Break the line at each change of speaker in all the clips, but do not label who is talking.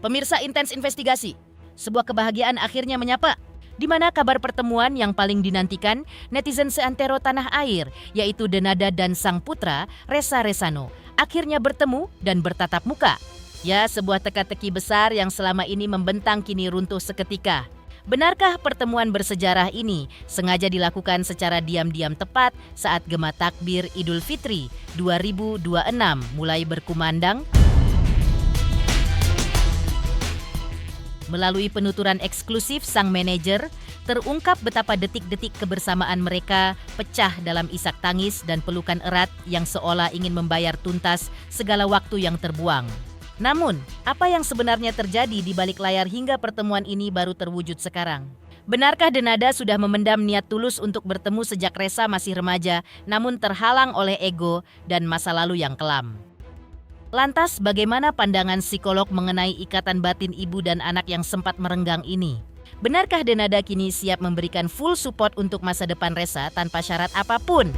Pemirsa Intens Investigasi, sebuah kebahagiaan akhirnya menyapa. Di mana kabar pertemuan yang paling dinantikan netizen seantero tanah air, yaitu Denada dan sang putra, Ressa Resano, akhirnya bertemu dan bertatap muka. Ya, sebuah teka-teki besar yang selama ini membentang kini runtuh seketika. Benarkah pertemuan bersejarah ini sengaja dilakukan secara diam-diam tepat saat gema takbir Idul Fitri 2026 mulai berkumandang? Melalui penuturan eksklusif sang manajer, terungkap betapa detik-detik kebersamaan mereka pecah dalam isak tangis dan pelukan erat yang seolah ingin membayar tuntas segala waktu yang terbuang. Namun, apa yang sebenarnya terjadi di balik layar hingga pertemuan ini baru terwujud sekarang? Benarkah Denada sudah memendam niat tulus untuk bertemu sejak Ressa masih remaja, namun terhalang oleh ego dan masa lalu yang kelam? Lantas, bagaimana pandangan psikolog mengenai ikatan batin ibu dan anak yang sempat merenggang ini? Benarkah Denada kini siap memberikan full support untuk masa depan Ressa tanpa syarat apapun?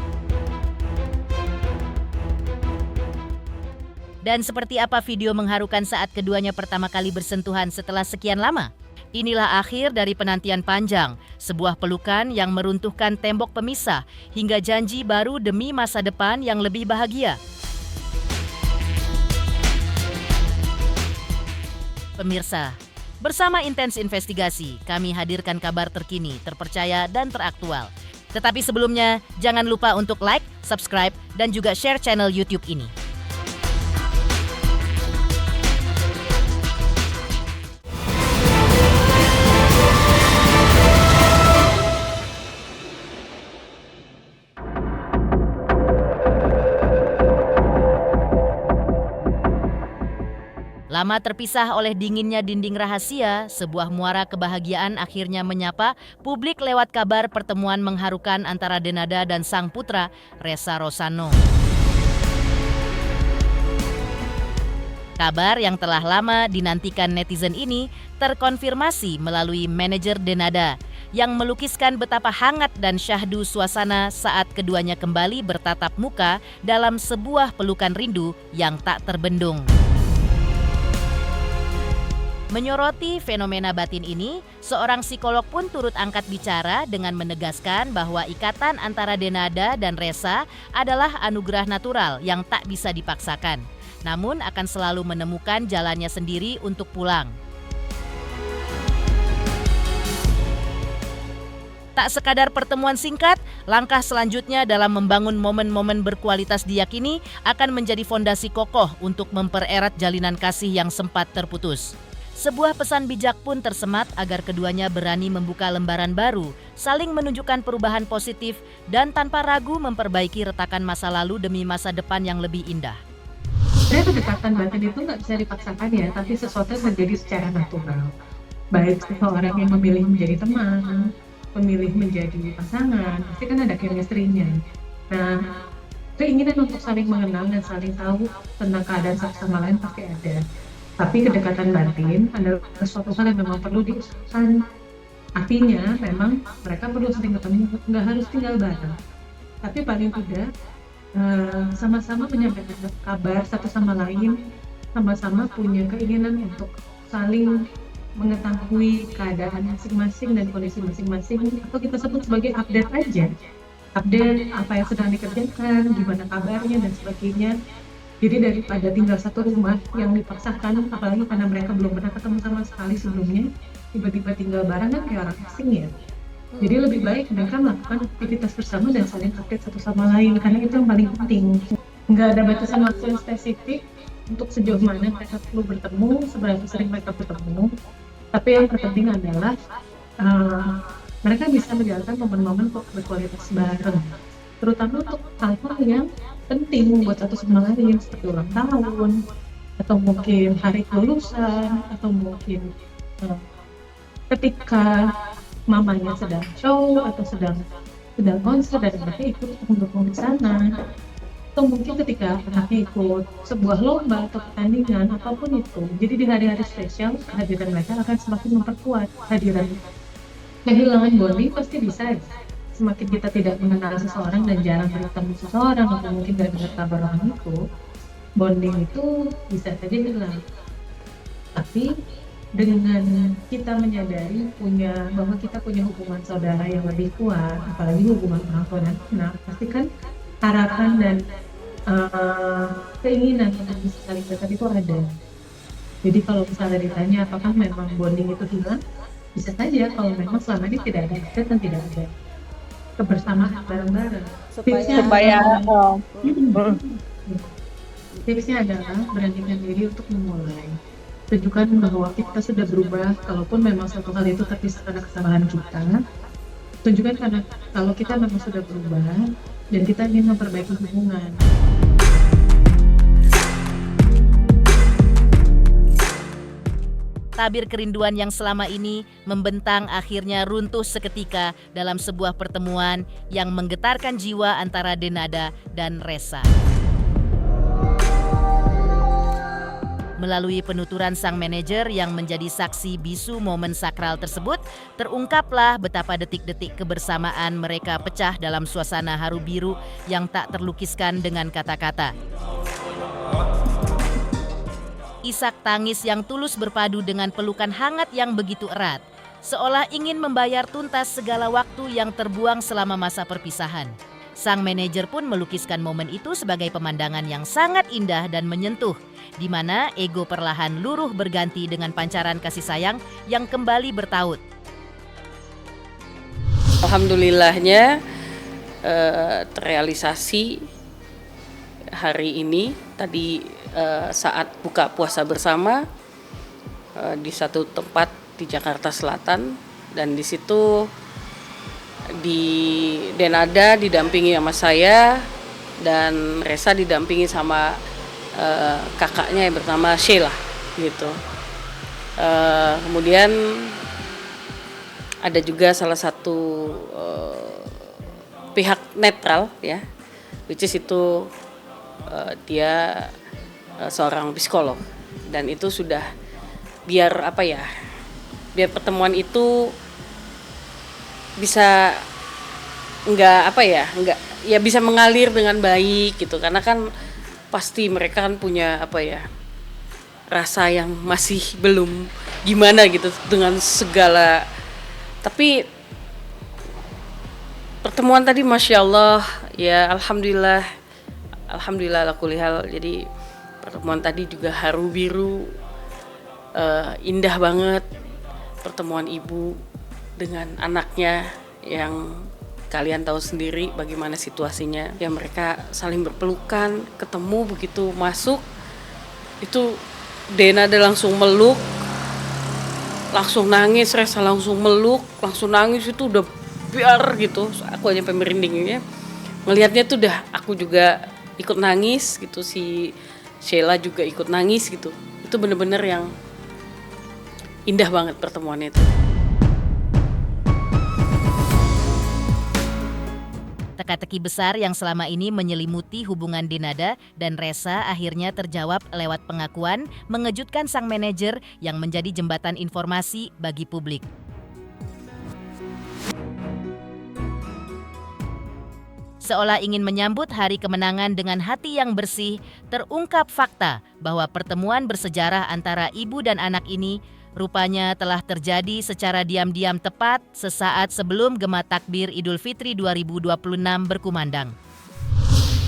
Dan seperti apa video mengharukan saat keduanya pertama kali bersentuhan setelah sekian lama? Inilah akhir dari penantian panjang, sebuah pelukan yang meruntuhkan tembok pemisah hingga janji baru demi masa depan yang lebih bahagia. Pemirsa, bersama Intens Investigasi, kami hadirkan kabar terkini, terpercaya, dan teraktual. Tetapi sebelumnya, jangan lupa untuk like, subscribe, dan juga share channel YouTube ini. Lama terpisah oleh dinginnya dinding rahasia, sebuah muara kebahagiaan akhirnya menyapa publik lewat kabar pertemuan mengharukan antara Denada dan sang putra, Ressa Resano. Kabar yang telah lama dinantikan netizen ini terkonfirmasi melalui manajer Denada yang melukiskan betapa hangat dan syahdu suasana saat keduanya kembali bertatap muka dalam sebuah pelukan rindu yang tak terbendung. Menyoroti fenomena batin ini, seorang psikolog pun turut angkat bicara dengan menegaskan bahwa ikatan antara Denada dan Ressa adalah anugerah natural yang tak bisa dipaksakan, namun akan selalu menemukan jalannya sendiri untuk pulang. Tak sekadar pertemuan singkat, langkah selanjutnya dalam membangun momen-momen berkualitas diyakini akan menjadi fondasi kokoh untuk mempererat jalinan kasih yang sempat terputus. Sebuah pesan bijak pun tersemat agar keduanya berani membuka lembaran baru, saling menunjukkan perubahan positif, dan tanpa ragu memperbaiki retakan masa lalu demi masa depan yang lebih indah.
Sebenarnya kedekatan batin itu nggak bisa dipaksakan ya, tapi sesuatu yang terjadi secara natural. Baik seseorang yang memilih menjadi teman, memilih menjadi pasangan, pasti kan ada chemistry-nya. Nah, keinginan untuk saling mengenal dan saling tahu tentang keadaan satu sama lain pasti ada. Tapi kedekatan batin adalah sesuatu hal yang memang perlu diusahakan. Artinya memang mereka perlu sering ketemu, nggak harus tinggal bareng. Tapi paling tidak sama-sama menyampaikan kabar satu sama lain, sama-sama punya keinginan untuk saling mengetahui keadaan masing-masing dan kondisi masing-masing, atau kita sebut sebagai update aja. Update apa yang sedang dikerjakan, gimana kabarnya dan sebagainya. Jadi daripada tinggal satu rumah yang dipaksakan, apalagi karena mereka belum pernah ketemu sama sekali sebelumnya, tiba-tiba tinggal bareng kan kayak orang asing ya. Jadi lebih baik mereka melakukan aktivitas bersama dan saling update satu sama lain, karena itu yang paling penting. Nggak ada batasan waktu yang spesifik untuk sejauh mana mereka perlu bertemu, seberapa sering mereka bertemu. Tapi yang terpenting adalah mereka bisa menjalankan momen-momen berkualitas bareng, terutama untuk hal-hal yang penting buat satu sama lain seperti ulang tahun, atau mungkin hari kelulusan, atau mungkin ketika mamanya sedang show atau sedang konser dan anaknya ikut mendukung di sana, atau mungkin ketika anaknya ikut sebuah lomba atau pertandingan apapun itu. Jadi di hari-hari spesial kehadiran mereka akan semakin memperkuat kehadiran. Kehilangan bonding pasti bisa ya. Semakin kita tidak mengenal seseorang dan jarang bertemu seseorang atau mungkin gak dengar kabar orang itu, bonding itu bisa saja hilang. Tapi dengan kita menyadari bahwa kita punya hubungan saudara yang lebih kuat, apalagi hubungan orang tua dan anak, pasti kan harapan dan keinginan untuk bisa saling dekat itu ada. Jadi kalau misalnya ditanya apakah memang bonding itu hilang, bisa saja kalau memang selama ini tidak ada dekat dan tidak ada kebersamaan bareng-bareng. Tipsnya adalah beranikan diri untuk memulai. Tunjukkan bahwa kita sudah berubah, kalaupun memang suatu hal itu terpisah karena kesalahan kita. Tunjukkan karena kalau kita memang sudah berubah dan kita ingin memperbaiki hubungan.
Tabir kerinduan yang selama ini membentang akhirnya runtuh seketika dalam sebuah pertemuan yang menggetarkan jiwa antara Denada dan Ressa. Melalui penuturan sang manajer yang menjadi saksi bisu momen sakral tersebut, terungkaplah betapa detik-detik kebersamaan mereka pecah dalam suasana haru biru yang tak terlukiskan dengan kata-kata. Isak tangis yang tulus berpadu dengan pelukan hangat yang begitu erat, seolah ingin membayar tuntas segala waktu yang terbuang selama masa perpisahan. Sang manajer pun melukiskan momen itu sebagai pemandangan yang sangat indah dan menyentuh, di mana ego perlahan luruh berganti dengan pancaran kasih sayang yang kembali bertaut.
Alhamdulillahnya terrealisasi hari ini tadi saat buka puasa bersama di satu tempat di Jakarta Selatan, dan di situ di Denada didampingi sama saya dan Ressa didampingi sama kakaknya yang bernama Sheila gitu. Kemudian ada juga salah satu pihak netral ya, which is itu dia seorang psikolog, dan itu sudah biar pertemuan itu bisa nggak bisa mengalir dengan baik gitu, karena kan pasti mereka kan punya rasa yang masih belum gimana gitu dengan segala, tapi pertemuan tadi Masya Allah ya, Alhamdulillah ala kulli hal. Jadi pertemuan tadi juga haru biru, indah banget, pertemuan ibu dengan anaknya yang kalian tahu sendiri bagaimana situasinya. Ya mereka saling berpelukan, ketemu begitu masuk, itu Denada langsung meluk, langsung nangis, Ressa langsung meluk, langsung nangis, itu udah biar gitu. Aku aja sampai merinding ya. Ngelihatnya tuh udah, aku juga ikut nangis gitu, si Sheila juga ikut nangis gitu. Itu bener-bener yang indah banget pertemuannya itu.
Teka-teki besar yang selama ini menyelimuti hubungan Denada dan Ressa akhirnya terjawab lewat pengakuan mengejutkan sang manajer yang menjadi jembatan informasi bagi publik. Seolah ingin menyambut hari kemenangan dengan hati yang bersih, terungkap fakta bahwa pertemuan bersejarah antara ibu dan anak ini rupanya telah terjadi secara diam-diam tepat sesaat sebelum gema takbir Idul Fitri 2026 berkumandang.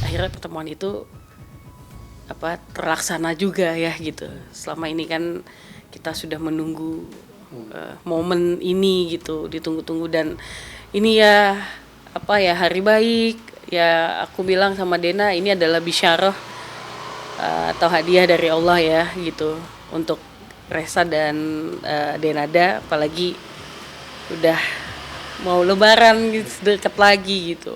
Akhirnya pertemuan itu terlaksana juga ya gitu. Selama ini kan kita sudah menunggu momen ini gitu, ditunggu-tunggu, dan ini ya hari baik. Ya aku bilang sama Dena, ini adalah bisyarah atau hadiah dari Allah ya gitu untuk Ressa dan Denada, apalagi udah mau lebaran gitu, deket lagi gitu.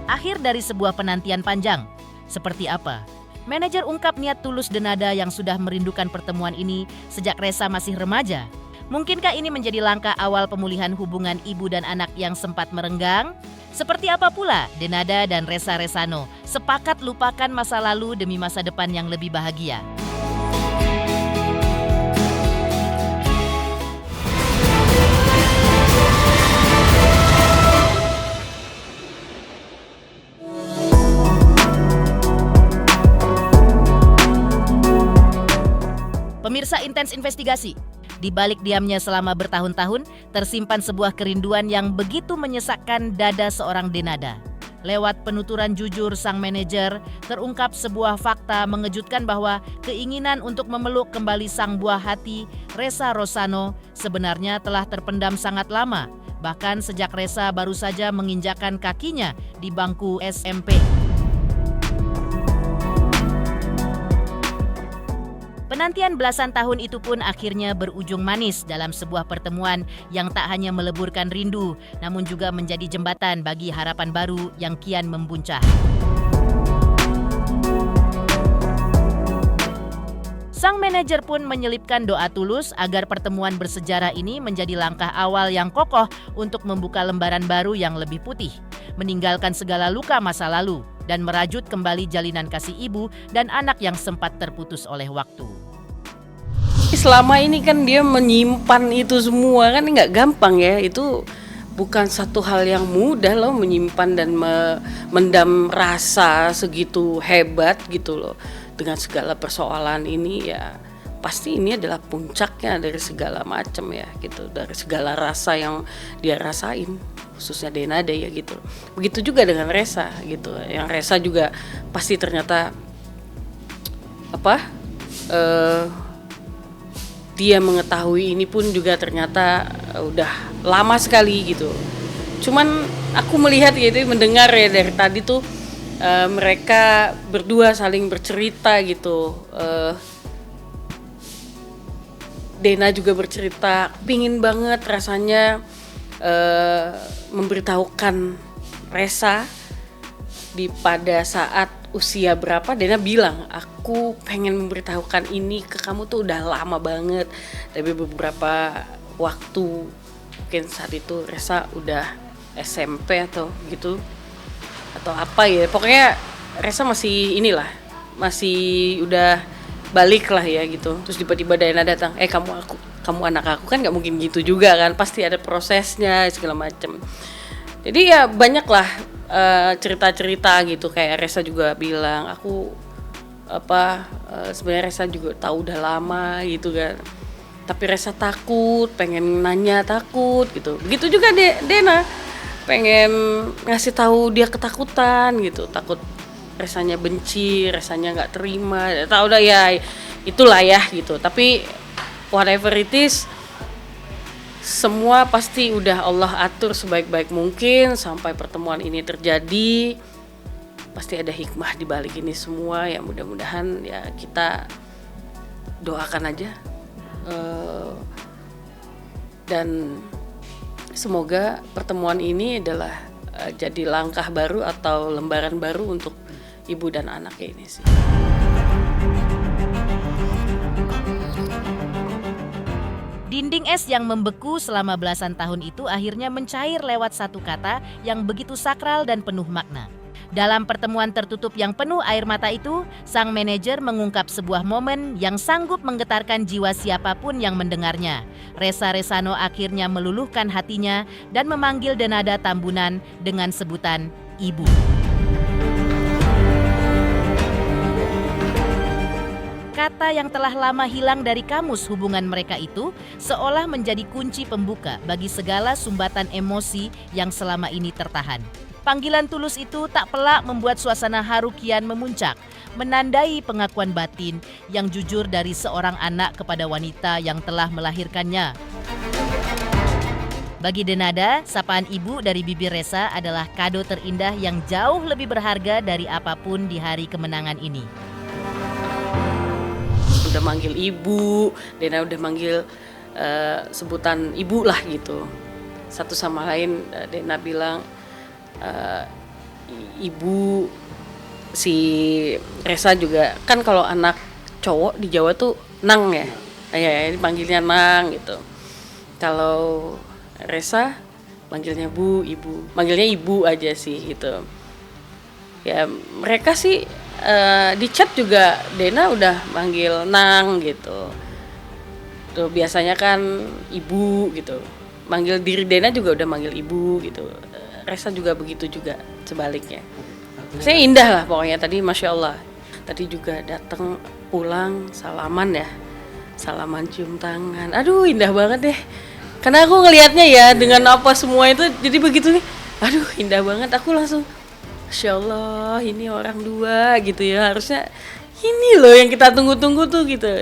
Akhir dari sebuah penantian panjang, seperti apa? Manajer ungkap niat tulus Denada yang sudah merindukan pertemuan ini sejak Ressa masih remaja. Mungkinkah ini menjadi langkah awal pemulihan hubungan ibu dan anak yang sempat merenggang? Seperti apa pula Denada dan Ressa Ressano sepakat lupakan masa lalu demi masa depan yang lebih bahagia? intens investigasi. Di balik diamnya selama bertahun-tahun, tersimpan sebuah kerinduan yang begitu menyesakkan dada seorang Denada. Lewat penuturan jujur sang manajer, terungkap sebuah fakta mengejutkan bahwa keinginan untuk memeluk kembali sang buah hati, Ressa Rosano, sebenarnya telah terpendam sangat lama, bahkan sejak Ressa baru saja menginjakkan kakinya di bangku SMP. Penantian belasan tahun itu pun akhirnya berujung manis dalam sebuah pertemuan yang tak hanya meleburkan rindu, namun juga menjadi jembatan bagi harapan baru yang kian membuncah. Sang manajer pun menyelipkan doa tulus agar pertemuan bersejarah ini menjadi langkah awal yang kokoh untuk membuka lembaran baru yang lebih putih, meninggalkan segala luka masa lalu, dan merajut kembali jalinan kasih ibu dan anak yang sempat terputus oleh waktu.
Selama ini kan dia menyimpan itu semua, kan nggak gampang ya. Itu bukan satu hal yang mudah loh, menyimpan dan mendam rasa segitu hebat gitu loh. Dengan segala persoalan ini ya pasti ini adalah puncaknya dari segala macam ya gitu, dari segala rasa yang dia rasain, khususnya Denada ya gitu. Begitu juga dengan Ressa gitu, yang Ressa juga pasti ternyata dia mengetahui ini pun juga ternyata udah lama sekali gitu. Cuman aku melihat gitu, mendengar ya dari tadi tuh mereka berdua saling bercerita gitu. Dena juga bercerita, pingin banget rasanya memberitahukan Ressa pada saat usia berapa. Dena bilang, aku pengen memberitahukan ini ke kamu tuh udah lama banget. Tapi beberapa waktu, mungkin saat itu Ressa udah SMP atau gitu, atau apa ya, pokoknya Ressa masih masih udah balik lah ya gitu. Terus tiba-tiba Dena datang, kamu anak aku, kan nggak mungkin gitu juga kan, pasti ada prosesnya segala macem. Jadi ya banyak lah cerita-cerita gitu. Kayak Ressa juga bilang, aku sebenarnya Ressa juga tahu udah lama gitu kan, tapi Ressa takut, pengen nanya takut gitu. Begitu juga Dena pengen ngasih tahu dia ketakutan gitu, takut Ressanya benci, Ressanya nggak terima, tahu udah ya itulah ya gitu. Tapi whatever it is, semua pasti udah Allah atur sebaik-baik mungkin sampai pertemuan ini terjadi. Pasti ada hikmah di balik ini semua ya, mudah-mudahan ya kita doakan aja dan semoga pertemuan ini adalah jadi langkah baru atau lembaran baru untuk ibu dan anaknya ini sih.
Dinding es yang membeku selama belasan tahun itu akhirnya mencair lewat satu kata yang begitu sakral dan penuh makna. Dalam pertemuan tertutup yang penuh air mata itu, sang manajer mengungkap sebuah momen yang sanggup menggetarkan jiwa siapapun yang mendengarnya. Ressa Rosano akhirnya meluluhkan hatinya dan memanggil Denada Tambunan dengan sebutan Ibu. Kata yang telah lama hilang dari kamus hubungan mereka itu seolah menjadi kunci pembuka bagi segala sumbatan emosi yang selama ini tertahan. Panggilan tulus itu tak pelak membuat suasana haru kian memuncak, menandai pengakuan batin yang jujur dari seorang anak kepada wanita yang telah melahirkannya. Bagi Denada, sapaan ibu dari bibir Ressa adalah kado terindah yang jauh lebih berharga dari apapun di hari kemenangan ini.
Udah manggil ibu, Dena udah manggil sebutan ibu lah gitu. Satu sama lain Dena bilang, ibu, si Ressa juga kan kalau anak cowok di Jawa tuh Nang ya, ini panggilnya Nang gitu. Kalau Ressa manggilnya Bu, ibu, manggilnya ibu aja sih gitu. Ya mereka sih di chat juga Dena udah manggil Nang gitu. Tuh biasanya kan ibu gitu. Manggil diri Dena juga udah manggil ibu gitu. Ressa juga begitu juga sebaliknya. Saya indah lah pokoknya tadi, Masya Allah. Tadi juga datang pulang salaman ya salaman cium tangan. Aduh, indah banget deh. Karena aku ngelihatnya ya dengan apa semua itu, jadi begitu nih. Aduh, indah banget. Aku langsung, Masya Allah, ini orang dua gitu ya. Harusnya ini loh yang kita tunggu-tunggu tuh gitu.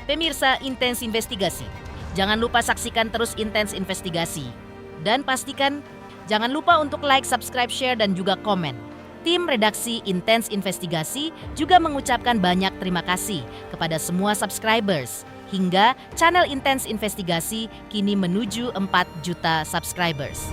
Pemirsa Intens Investigasi, jangan lupa saksikan terus Intens Investigasi. Dan pastikan jangan lupa untuk like, subscribe, share, dan juga komen. Tim redaksi Intens Investigasi juga mengucapkan banyak terima kasih kepada semua subscribers. Hingga channel Intens Investigasi kini menuju 4 juta subscribers.